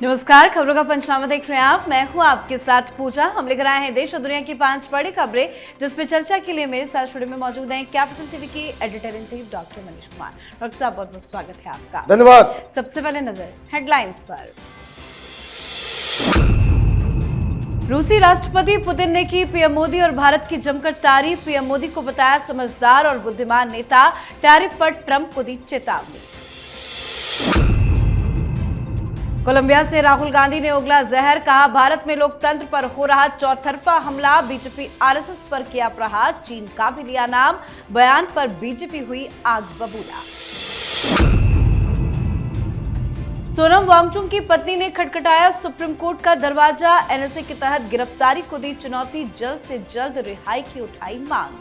नमस्कार, खबरों का पंचनामा देख रहे हैं आप। मैं हूं आपके साथ पूजा। हम लेकर आए हैं देश और दुनिया की 5 बड़ी खबरें, जिसपे चर्चा के लिए मेरे साथ स्टूडियो में मौजूद हैं कैपिटल टीवी की editor in chief doctor Manish Kumar. Doctor साहब, बहुत बहुत स्वागत है आपका। धन्यवाद। सबसे पहले नजर हेडलाइंस पर। रूसी राष्ट्रपति पुतिन ने की पीएम मोदी और भारत की जमकर तारीफ। पीएम मोदी को बताया समझदार और बुद्धिमान नेता। टैरिफ पर ट्रंप को दी चेतावनी। कोलंबिया से राहुल गांधी ने उगला जहर, कहा भारत में लोकतंत्र पर हो रहा चौतरफा हमला। बीजेपी आरएसएस पर किया प्रहार, चीन का भी लिया नाम। बयान पर बीजेपी हुई आग बबूला। सोनम वांगचुक की पत्नी ने खटखटाया सुप्रीम कोर्ट का दरवाजा। एनएसए के तहत गिरफ्तारी को दी चुनौती, जल्द से जल्द रिहाई की उठाई मांग।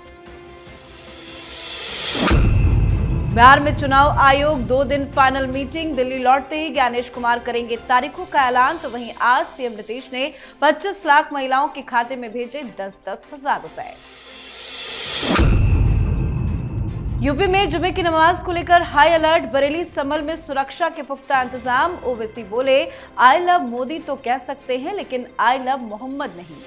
बिहार में चुनाव आयोग 2 दिन फाइनल मीटिंग। दिल्ली लौटते ही ज्ञानेश कुमार करेंगे तारीखों का ऐलान। तो वहीं आज सीएम नीतीश ने 25 लाख महिलाओं के खाते में भेजे 10-10 हजार रुपए। यूपी में जुमे की नमाज को लेकर हाई अलर्ट। बरेली संभल में सुरक्षा के पुख्ता इंतजाम। ओवैसी बोले, आई लव मोदी तो कह सकते हैं, लेकिन आई लव मोहम्मद नहीं।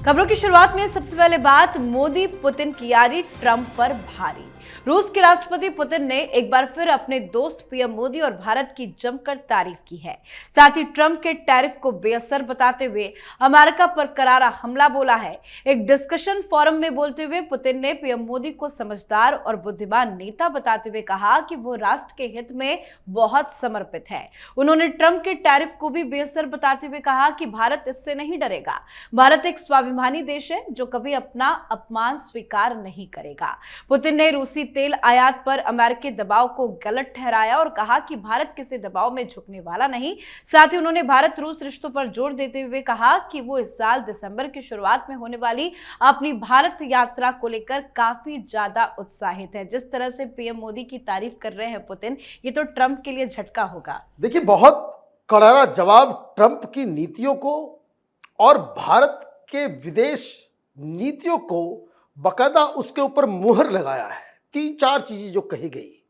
खबरों की शुरुआत में सबसे पहले बात मोदी पुतिन की यारी ट्रंप पर भारी। रूस के राष्ट्रपति पुतिन ने एक बार फिर अपने दोस्त पीएम मोदी और भारत की जमकर तारीफ की है। साथ ही ट्रंप के टैरिफ को बेअसर बताते हुए अमेरिका पर करारा हमला बोला है। एक डिस्कशन फोरम में बोलते हुए पुतिन ने पीएम मोदी को समझदार और बुद्धिमान नेता बताते हुए कहा कि वो राष्ट्र के हित में बहुत समर्पित है। उन्होंने ट्रंप के टैरिफ को भी बेअसर बताते हुए कहा कि भारत इससे नहीं डरेगा। भारत एक स्वाभिमानी देश है जो कभी अपना अपमान स्वीकार नहीं करेगा। पुतिन ने रूसी तेल आयात पर अमेरिकी दबाव को गलत ठहराया और कहा कि भारत किसी दबाव में झुकने वाला नहीं। साथ ही उन्होंने भारत रूस रिश्तों पर जोर देते हुए कहा कि वो इस साल दिसंबर की शुरुआत में होने वाली अपनी भारत यात्रा को लेकर काफी ज्यादा उत्साहित है। जिस तरह से पीएम मोदी की तारीफ कर रहे हैं पुतिन, ये तो ट्रंप के लिए झटका होगा। देखिए, बहुत करारा जवाब ट्रंप की नीतियों को और भारत के विदेश नीतियों को बकायदा उसके ऊपर मुहर लगाया है। 3-4 चीजें जो कही गई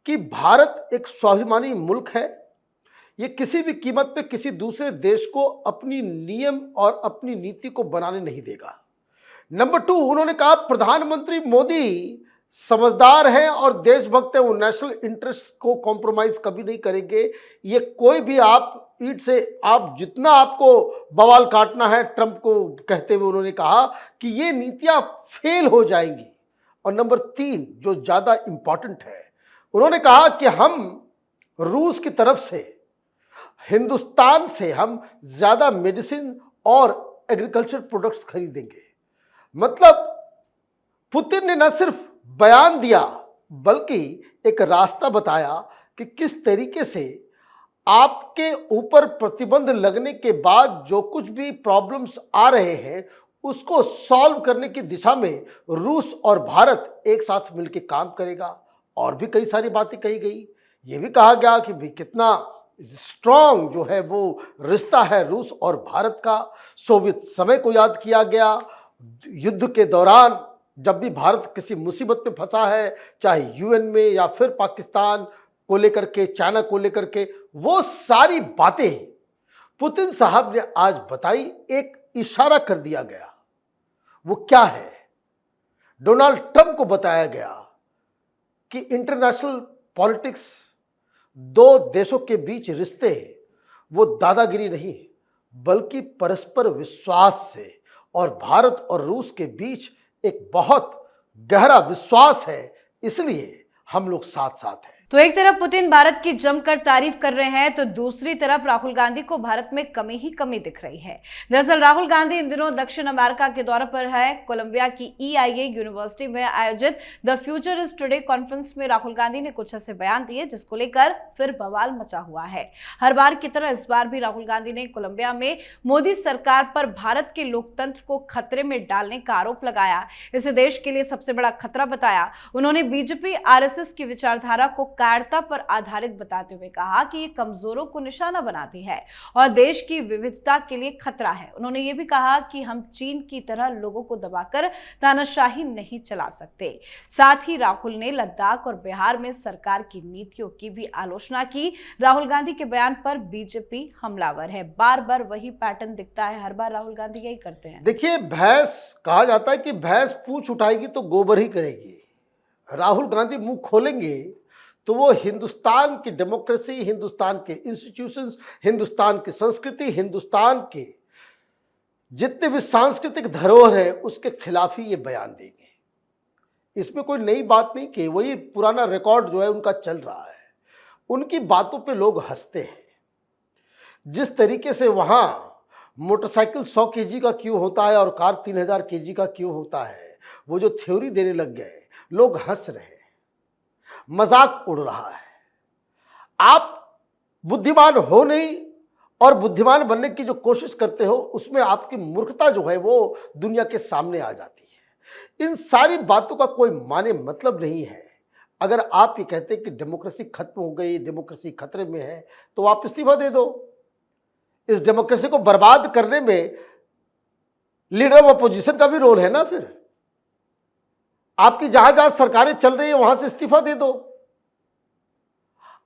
कि भारत एक स्वाभिमानी मुल्क है, ये किसी भी कीमत पे किसी दूसरे देश को अपनी नियम और अपनी नीति को बनाने नहीं देगा। नंबर 2, उन्होंने कहा प्रधानमंत्री मोदी समझदार है और देशभक्त है, वो नेशनल इंटरेस्ट को कॉम्प्रोमाइज कभी नहीं करेंगे। ये कोई भी आप ईट से आप जितना आपको बवाल काटना है, ट्रंप को कहते हुए उन्होंने कहा कि ये नीतियां फेल हो जाएंगी। और नंबर 3 जो ज़्यादा इम्पॉर्टेंट है, उन्होंने कहा कि हम रूस की तरफ से, हिंदुस्तान से हम ज़्यादा मेडिसिन और एग्रीकल्चर प्रोडक्ट्स खरीदेंगे। मतलब पुतिन ने न सिर्फ बयान दिया बल्कि एक रास्ता बताया कि किस तरीके से आपके ऊपर प्रतिबंध लगने के बाद जो कुछ भी प्रॉब्लम्स आ रहे हैं उसको सॉल्व करने की दिशा में रूस और भारत एक साथ मिलकर काम करेगा। और भी कई सारी बातें कही गई। ये भी कहा गया कि भी कितना स्ट्रॉन्ग जो है वो रिश्ता है रूस और भारत का। सोवियत समय को याद किया गया। युद्ध के दौरान जब भी भारत किसी मुसीबत में फंसा है, चाहे यूएन में या फिर पाकिस्तान को लेकर के, चाइना को लेकर के, वो सारी बातें पुतिन साहब ने आज बताई। एक इशारा कर दिया गया, वो क्या है? डोनाल्ड ट्रंप को बताया गया कि इंटरनेशनल पॉलिटिक्स, 2 देशों के बीच रिश्ते वो दादागिरी नहीं बल्कि परस्पर विश्वास से, और भारत और रूस के बीच एक बहुत गहरा विश्वास है, इसलिए हम लोग साथ साथ हैं। तो एक तरफ पुतिन भारत की जमकर तारीफ कर रहे हैं, तो दूसरी तरफ राहुल गांधी को भारत में कमी ही कमी दिख रही है। दरअसल राहुल गांधी इन दिनों दक्षिण अमेरिका के दौरे पर है। कोलंबिया की EIA यूनिवर्सिटी में आयोजित the future is today conference में राहुल गांधी ने कुछ ऐसे बयान दिए जिसको लेकर फिर बवाल मचा हुआ है। हर बार की तरह इस बार भी राहुल गांधी ने कोलंबिया में मोदी सरकार पर भारत के लोकतंत्र को खतरे में डालने का आरोप लगाया। इसे देश के लिए सबसे बड़ा खतरा बताया। उन्होंने बीजेपी आरएसएस की विचारधारा को कायरता पर आधारित बताते हुए कहा कि ये कमजोरों को निशाना बनाती है और देश की विविधता के लिए खतरा है। उन्होंने ये भी कहा कि हम चीन की तरह लोगों को दबाकर तानाशाही नहीं चला सकते। साथ ही राहुल ने लद्दाख और बिहार में सरकार की नीतियों की भी आलोचना की। राहुल गांधी के बयान पर बीजेपी हमलावर है। बार बार वही पैटर्न दिखता है, हर बार राहुल गांधी यही करते हैं। देखिए, भैंस कहा जाता है कि भैंस पूंछ उठाएगी तो गोबर ही करेगी। राहुल गांधी मुंह खोलेंगे तो वो हिंदुस्तान की डेमोक्रेसी, हिंदुस्तान के इंस्टीट्यूशंस, हिंदुस्तान की संस्कृति, हिंदुस्तान के जितने भी सांस्कृतिक धरोहर है उसके खिलाफ ही ये बयान देंगे। इसमें कोई नई बात नहीं कि वही पुराना रिकॉर्ड जो है उनका चल रहा है। उनकी बातों पे लोग हंसते हैं। जिस तरीके से वहां मोटरसाइकिल 100 केजी का क्यों होता है और कार 3000 केजी का क्यों होता है, वो जो थ्योरी देने लग गए, लोग हंस रहे हैं, मजाक उड़ रहा है। आप बुद्धिमान हो नहीं और बुद्धिमान बनने की जो कोशिश करते हो उसमें आपकी मूर्खता जो है वो दुनिया के सामने आ जाती है। इन सारी बातों का कोई माने मतलब नहीं है। अगर आप ये कहते हैं कि डेमोक्रेसी खत्म हो गई, डेमोक्रेसी खतरे में है, तो आप इस्तीफा दे दो। इस डेमोक्रेसी को बर्बाद करने में लीडर ऑफ अपोजिशन का भी रोल है ना। फिर आपकी जहां जहां सरकारें चल रही है वहां से इस्तीफा दे दो।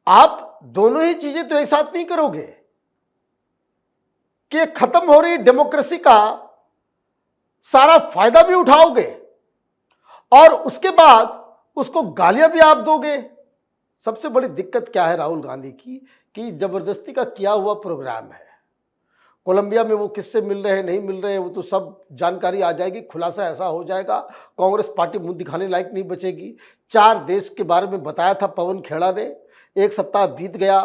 आप दोनों ही चीजें तो एक साथ नहीं करोगे कि खत्म हो रही डेमोक्रेसी का सारा फायदा भी उठाओगे और उसके बाद उसको गालियां भी आप दोगे। सबसे बड़ी दिक्कत क्या है राहुल गांधी की कि जबरदस्ती का किया हुआ प्रोग्राम है। कोलंबिया में वो किससे मिल रहे हैं, नहीं मिल रहे हैं, वो तो सब जानकारी आ जाएगी। खुलासा ऐसा हो जाएगा, कांग्रेस पार्टी मुंह दिखाने लायक नहीं बचेगी। 4 देश के बारे में बताया था पवन खेड़ा ने, 1 सप्ताह बीत गया,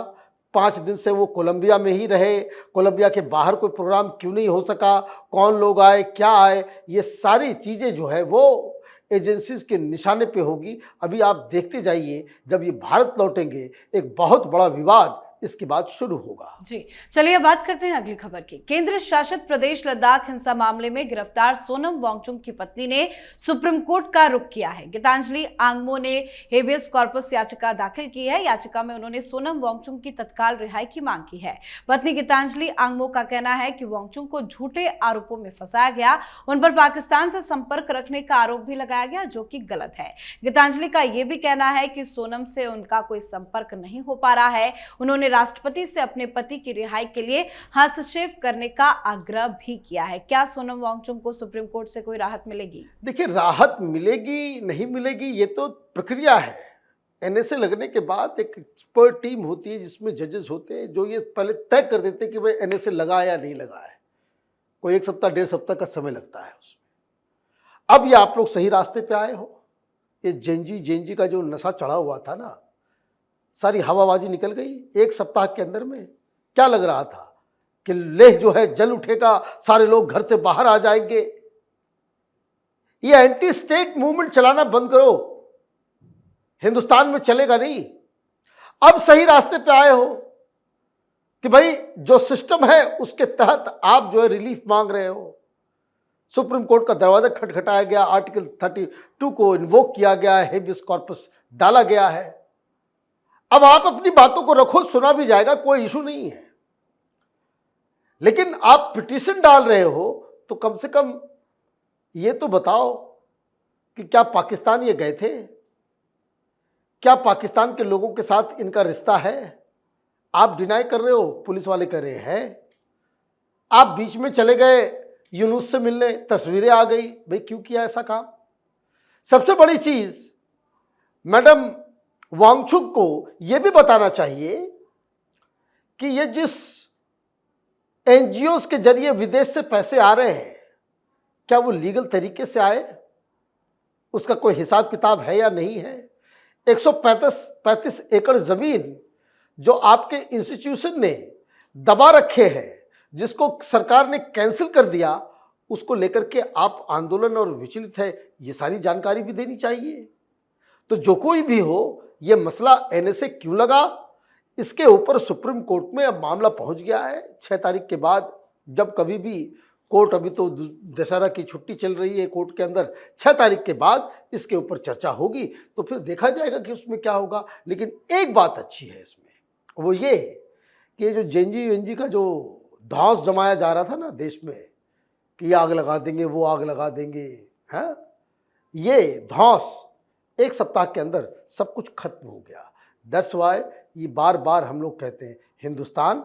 5 दिन से वो कोलंबिया में ही रहे। कोलंबिया के बाहर कोई प्रोग्राम क्यों नहीं हो सका, कौन लोग आए, क्या आए, ये सारी चीज़ें जो है वो एजेंसीज के निशाने पे होगी। अभी आप देखते जाइए, जब ये भारत लौटेंगे एक बहुत बड़ा विवाद इसके बाद शुरू होगा। जी, चलिए बात करते हैं अगली खबर की। केंद्र शासित प्रदेश लद्दाख हिंसा मामले में गिरफ्तार सोनम वांगचुक की पत्नी ने सुप्रीम कोर्ट का रुख किया है। गीतांजलि आंगमो ने हेबियस कॉर्पस याचिका दाखिल की है। याचिका में उन्होंने सोनम वांगचुक की तत्काल रिहाई की मांग की है। पत्नी गीतांजलि आंगमो का कहना है कि वांगचुक को झूठे आरोपों में फंसाया गया, उन पर पाकिस्तान से संपर्क रखने का आरोप भी लगाया गया, जो कि गलत है। गीतांजलि का यह भी कहना है कि सोनम से उनका कोई संपर्क नहीं हो पा रहा है। उन्होंने राष्ट्रपति से अपने पति की रिहाई के लिए हस्तक्षेप करने का आग्रह भी किया है। क्या सोनम वांगचुक को सुप्रीम कोर्ट से कोई राहत मिलेगी? देखिए, राहत मिलेगी नहीं मिलेगी ये तो प्रक्रिया है। एनएसए लगने के बाद एक एक्सपर्ट टीम होती है जिसमें जजेस होते हैं जो ये पहले तय कर देते हैं कि भाई एनएसए लगा है या नहीं लगा है। कोई 1 सप्ताह 1.5 सप्ताह का समय लगता है उसमें। अब ये आप लोग सही रास्ते पे आए हो। ये जेनजी का जो नशा चढ़ा हुआ था ना, सारी हवाबाजी निकल गई 1 सप्ताह के अंदर में। क्या लग रहा था कि लेह जो है जल उठेगा, सारे लोग घर से बाहर आ जाएंगे। ये एंटी स्टेट मूवमेंट चलाना बंद करो, हिंदुस्तान में चलेगा नहीं। अब सही रास्ते पे आए हो कि भाई जो सिस्टम है उसके तहत आप जो है रिलीफ मांग रहे हो। सुप्रीम कोर्ट का दरवाजा खटखटाया गया, आर्टिकल 32 को इन्वोक किया गया है, हेबियस कॉर्पस डाला गया है। अब आप अपनी बातों को रखो, सुना भी जाएगा, कोई इशू नहीं है। लेकिन आप पिटीशन डाल रहे हो तो कम से कम ये तो बताओ कि क्या पाकिस्तान ये गए थे, क्या पाकिस्तान के लोगों के साथ इनका रिश्ता है? आप डिनाई कर रहे हो, पुलिस वाले कर रहे हैं। आप बीच में चले गए यूनुस से मिलने, तस्वीरें आ गई। भाई क्यों किया ऐसा काम? सबसे बड़ी चीज मैडम वांगचुक को यह भी बताना चाहिए कि ये जिस एनजीओ के जरिए विदेश से पैसे आ रहे हैं, क्या वो लीगल तरीके से आए? उसका कोई हिसाब किताब है या नहीं है? 135 एकड़ जमीन जो आपके इंस्टीट्यूशन ने दबा रखे हैं, जिसको सरकार ने कैंसिल कर दिया, उसको लेकर के आप आंदोलन और विचलित है, ये सारी जानकारी भी देनी चाहिए। तो जो कोई भी हो, ये मसला एनएसए क्यों लगा, इसके ऊपर सुप्रीम कोर्ट में अब मामला पहुंच गया है। 6 तारीख के बाद जब कभी भी कोर्ट अभी तो दशहरा की छुट्टी चल रही है, कोर्ट के अंदर 6 तारीख के बाद इसके ऊपर चर्चा होगी, तो फिर देखा जाएगा कि उसमें क्या होगा। लेकिन एक बात अच्छी है इसमें, वो ये कि जो जेएनजी वेएनजी का जो धौंस जमाया जा रहा था ना देश में कि ये आग लगा देंगे, वो आग लगा देंगे, हैं, ये धौंस एक सप्ताह के अंदर सब कुछ खत्म हो गया। दैट्स व्हाई ये बार बार हम लोग कहते हैं हिंदुस्तान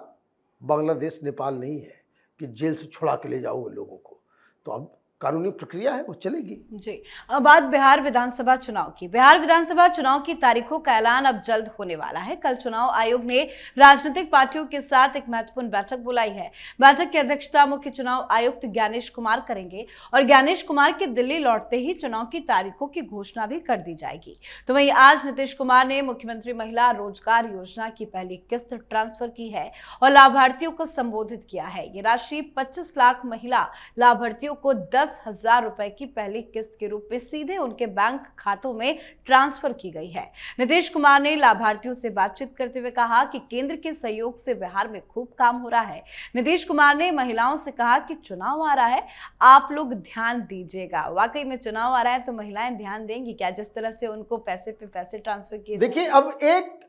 बांग्लादेश नेपाल नहीं है कि जेल से छुड़ा के ले जाओगे लोगों को। तो अब कानूनी प्रक्रिया है, वो चलेगी। जी, अब बात बिहार विधानसभा चुनाव की। बिहार विधानसभा चुनाव की तारीखों का ऐलान अब जल्द होने वाला है। कल चुनाव आयोग ने राजनीतिक पार्टियों के साथ एक महत्वपूर्ण बैठक बुलाई है। बैठक की अध्यक्षता मुख्य चुनाव आयुक्त ज्ञानेश कुमार करेंगे और ज्ञानेश कुमार के दिल्ली लौटते ही चुनाव की तारीखों की घोषणा भी कर दी जाएगी। तो वहीं आज नीतीश कुमार ने मुख्यमंत्री महिला रोजगार योजना की पहली किस्त ट्रांसफर की है और लाभार्थियों को संबोधित किया है। ये राशि 25 लाख महिला लाभार्थियों को 10,000 रुपए की पहली किस्त के रूप में सीधे उनके बैंक खातों में ट्रांसफर की गई है। नीतीश कुमार ने लाभार्थियों से बातचीत करते हुए कहा कि केंद्र के सहयोग से बिहार में खूब काम हो रहा है। नीतीश कुमार ने महिलाओं से कहा कि चुनाव आ रहा है, आप लोग ध्यान दीजिएगा। वाकई में चुनाव आ रहा है तो महिलाएं ध्यान देंगी क्या, जिस तरह से उनको पैसे पे पैसे ट्रांसफर किए? देखिए, अब एक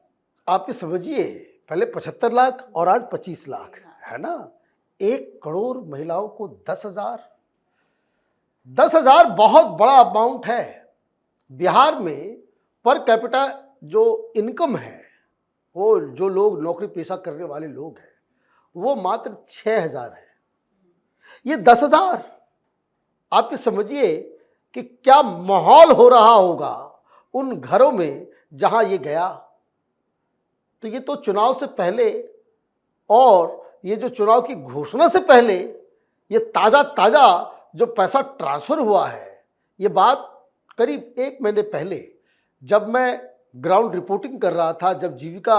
आप ये समझिए, पहले 75 लाख और आज 25 लाख है ना। 1 करोड़ महिलाओं को 10,000 बहुत बड़ा अमाउंट है। बिहार में पर कैपिटा जो इनकम है, वो जो लोग नौकरी पेशा करने वाले लोग हैं, वो मात्र 6,000 है। ये 10,000, आप ये समझिए कि क्या माहौल हो रहा होगा उन घरों में जहां ये गया। तो ये तो चुनाव से पहले और ये जो चुनाव की घोषणा से पहले ये ताज़ा जो पैसा ट्रांसफ़र हुआ है, ये बात करीब 1 महीने पहले जब मैं ग्राउंड रिपोर्टिंग कर रहा था, जब जीविका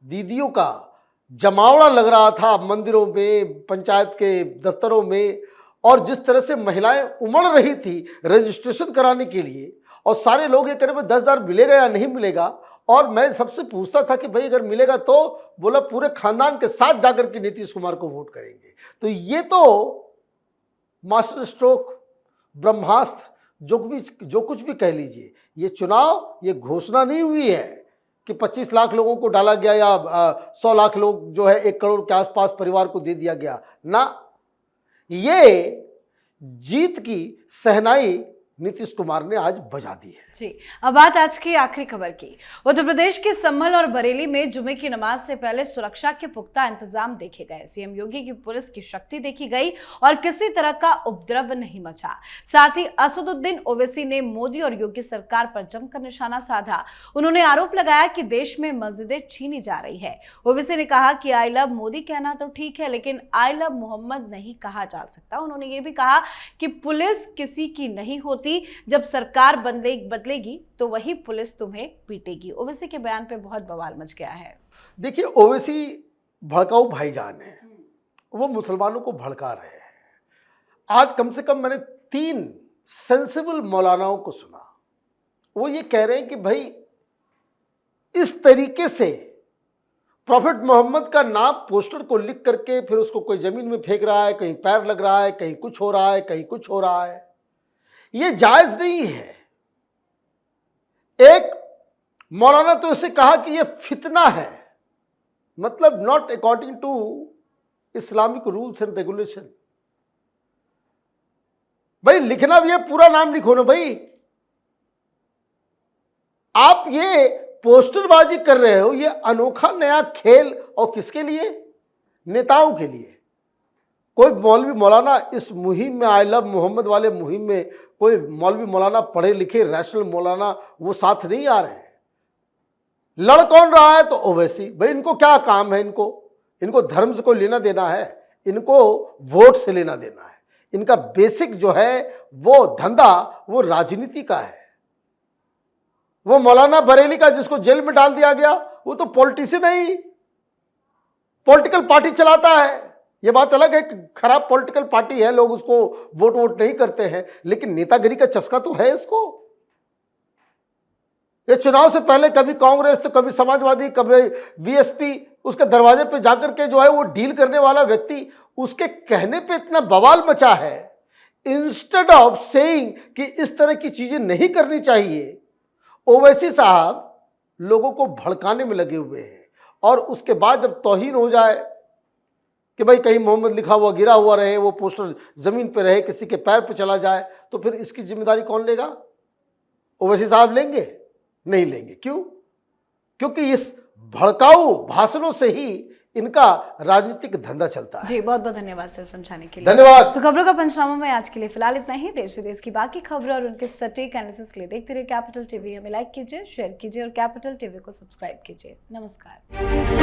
दीदियों का जमावड़ा लग रहा था मंदिरों में, पंचायत के दफ्तरों में, और जिस तरह से महिलाएं उमड़ रही थी रजिस्ट्रेशन कराने के लिए, और सारे लोग ये कह रहे 10,000 मिलेगा या नहीं मिलेगा। और मैं सबसे पूछता था कि भाई अगर मिलेगा तो बोला पूरे खानदान के साथ जाकर के नीतीश कुमार को वोट करेंगे। तो ये तो मास्टर स्ट्रोक, ब्रह्मास्त्र, जो कुछ भी कह लीजिए, ये चुनाव, ये घोषणा नहीं हुई है कि 25 लाख लोगों को डाला गया या 100 लाख लोग जो है 1 करोड़ के आसपास परिवार को दे दिया गया ना। ये जीत की सहनाई नीतीश कुमार ने आज बजा दी है। जी, अब बात आज की आखिरी खबर की। उत्तर प्रदेश के संभल और बरेली में जुमे की नमाज से पहले सुरक्षा के पुख्ता इंतजाम देखे गए। सीएम योगी की पुलिस की शक्ति देखी गई और किसी तरह का उपद्रव नहीं मचा। साथ ही असदुद्दीन ओवैसी ने मोदी और योगी सरकार पर जमकर निशाना साधा। उन्होंने आरोप लगाया कि देश में मस्जिदें छीनी जा रही है। ओवैसी ने कहा कि आई लव मोदी कहना तो ठीक है, लेकिन आई लव मोहम्मद नहीं कहा जा सकता। उन्होंने ये भी कहा कि पुलिस किसी की नहीं होती, जब सरकार बदलेगी तो वही पुलिस तुम्हें पीटेगी। ओवैसी के बयान पे बहुत बवाल मच गया है। देखिए, ओवैसी भड़काऊ भाईजान है, वो मुसलमानों को भड़का रहे हैं। आज कम से कम मैंने 3 सेंसिबल मौलानाओं को सुना, वो ये कह रहे हैं कि भाई इस तरीके से प्रॉफिट मोहम्मद का नाम पोस्टर को लिख करके फिर उसको कोई जमीन में फेंक रहा है, कहीं पैर लग रहा है, कहीं कुछ हो रहा है, कहीं कुछ हो रहा है, ये जायज नहीं है। एक मौलाना तो इसे कहा कि ये फितना है, मतलब not according to Islamic rules and regulation. भाई लिखना भी है, पूरा नाम लिखो ना भाई। आप ये पोस्टरबाजी कर रहे हो, ये अनोखा नया खेल, और किसके लिए? नेताओं के लिए। कोई मौलवी मौलाना इस मुहिम में, आई लव मोहम्मद वाले मुहिम में, कोई मौलवी मौलाना पढ़े लिखे रैशनल मौलाना वो साथ नहीं आ रहे हैं। लड़ कौन रहा है? तो ओवैसी। भाई इनको क्या काम है? इनको धर्म से कोई लेना देना है? इनको वोट से लेना देना है। इनका बेसिक जो है वो धंधा वो राजनीति का है। वो मौलाना बरेली का जिसको जेल में डाल दिया गया, वो तो पॉलिटिशियन नहीं, पॉलिटिकल पार्टी चलाता है। ये बात अलग है कि खराब पॉलिटिकल पार्टी है, लोग उसको वोट नहीं करते हैं, लेकिन नेतागिरी का चस्का तो है इसको। ये चुनाव से पहले कभी कांग्रेस तो कभी समाजवादी, कभी बीएसपी, उसके दरवाजे पे जाकर के जो है वो डील करने वाला व्यक्ति, उसके कहने पे इतना बवाल मचा है, इंस्टेड ऑफ सेइंग कि इस तरह की चीजें नहीं करनी चाहिए, ओवैसी साहब लोगों को भड़काने में लगे हुए हैं। और उसके बाद जब तौहीन हो जाए कि भाई कहीं मोहम्मद लिखा हुआ गिरा हुआ रहे, वो पोस्टर जमीन पे रहे, किसी के पैर पे चला जाए, तो फिर इसकी जिम्मेदारी कौन लेगा? ओवैसी साहब लेंगे? नहीं लेंगे। क्यों? क्योंकि इस भड़काऊ भाषणों से ही इनका राजनीतिक धंधा चलता है। जी, बहुत बहुत धन्यवाद सर समझाने के लिए। धन्यवाद। तो खबरों का पंचनामा में आज के लिए फिलहाल इतना ही। देश विदेश की बाकी खबरें और उनके सटीक एनालिसिस के लिए देखते रहिए कैपिटल टीवी। हमें लाइक कीजिए, शेयर कीजिए और कैपिटल टीवी को सब्सक्राइब कीजिए। नमस्कार।